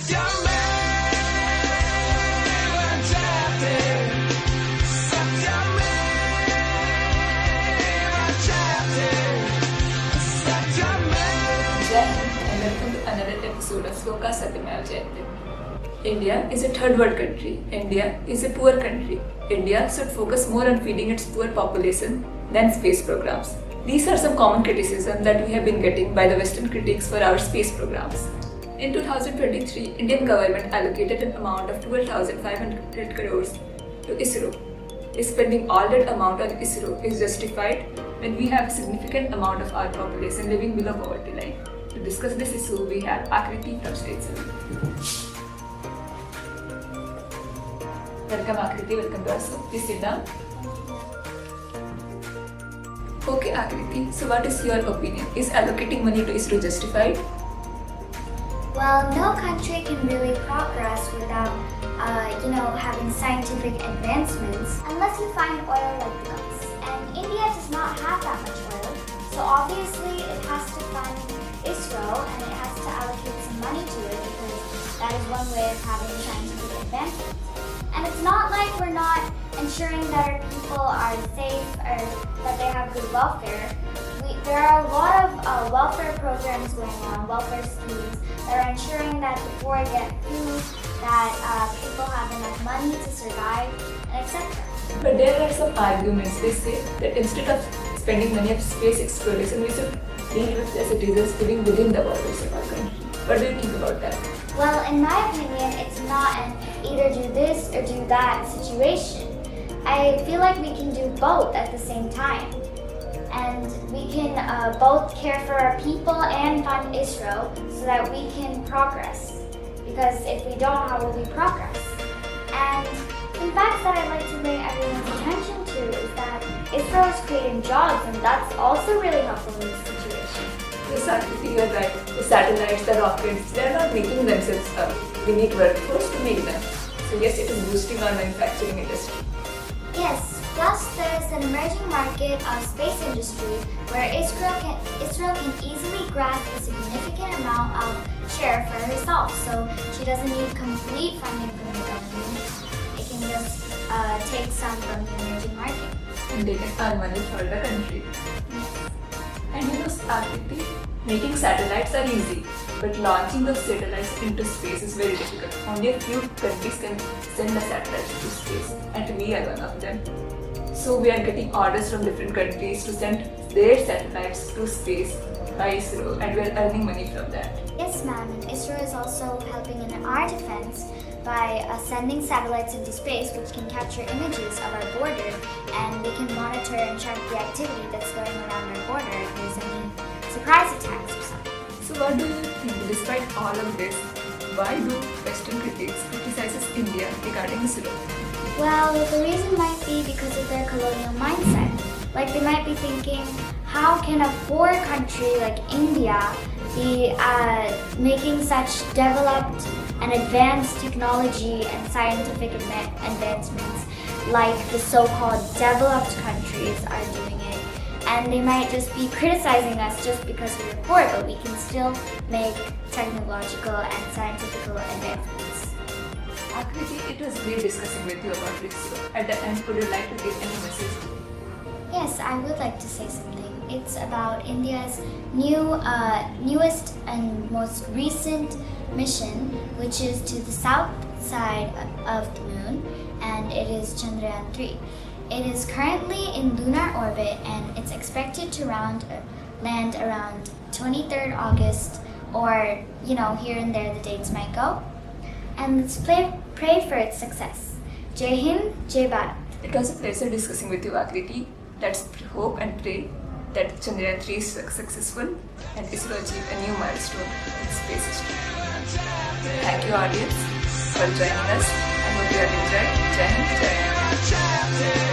And welcome to another episode of Sloka Satymevjayate. India is a third world country. India is a poor country. India should focus more on feeding its poor population than space programs. These are some common criticisms that we have been getting by the Western critics for our space programs. In 2023, Indian government allocated an amount of 12,500 crores to ISRO. Spending all that amount on ISRO is justified when we have a significant amount of our population living below poverty line. To discuss this issue, we have Akriti from State 7. Welcome Akriti, welcome to our show. Please sit down. Okay Akriti, so what is your opinion? Is allocating money to ISRO justified? Well, no country can really progress without, having scientific advancements unless you find oil like us. And India does not have that much oil, so obviously it has to fund ISRO and it has to allocate some money to it because that is one way of having scientific advancements. And it's not like we're not ensuring that our people are safe or that they have good welfare. There are a lot of welfare programs going on, welfare schemes that are ensuring that the poor get food, that people have enough money to survive, and etc. But there are some arguments. They say that instead of spending money on space exploration, we should deal with the citizens living within the borders of our country. What do you think about that? Well, in my opinion, it's not an either do this or do that situation. I feel like we can do both at the same time. And we can both care for our people and fund ISRO so that we can progress. Because if we don't, how will we progress? And some facts that I'd like to bring everyone's attention to is that ISRO is creating jobs, and that's also really helpful in this situation. Yes, Akriti, you're right. The satellites, the rockets, they're not making themselves up. We need workforce to make them. So yes, it is boosting our manufacturing industry. Yes, plus there's an emerging market of space industry where ISRO can easily grasp a significant amount of share for herself. So she doesn't need complete funding from the government. It can just take some from the emerging market. And they can earn money for the country. And Akriti, making satellites are easy, but launching those satellites into space is very difficult. Only a few countries can send a satellite to space, and we are one of them. So we are getting orders from different countries to send their satellites to space by ISRO, and we are earning money from that. Yes, ma'am, and ISRO is also helping in our defense by sending satellites into space which can capture images of our border, and they can monitor and track the activity that's going around our border if there's any surprise attacks or something. So what do you think, despite all of this, why do Western critics criticize India regarding ISRO? Well, the reason might be because of their colonial mindset. Like they might be thinking, how can a poor country like India be making such developed and advanced technology and scientific advancements like the so-called developed countries are doing it. And they might just be criticizing us just because we're poor, but we can still make technological and scientific advancements. Akriti, it was great discussing with you about ISRO. At the end, would you like to give any message? Yes, I would like to say something. It's about India's newest and most recent mission, which is to the south side of the moon, and it is Chandrayaan-3. It is currently in lunar orbit, and it's expected to land around 23rd August, or here and there the dates might go. And let's pray for its success. Jai Hind, Jai Bharat. It was a pleasure discussing with you, Akriti. Let's hope and pray that Chandrayaan-3 is successful and ISRO achieve a new milestone in space history. Thank you, audience, for joining us. I hope you have enjoyed. Jai Hind, Jai Bharat.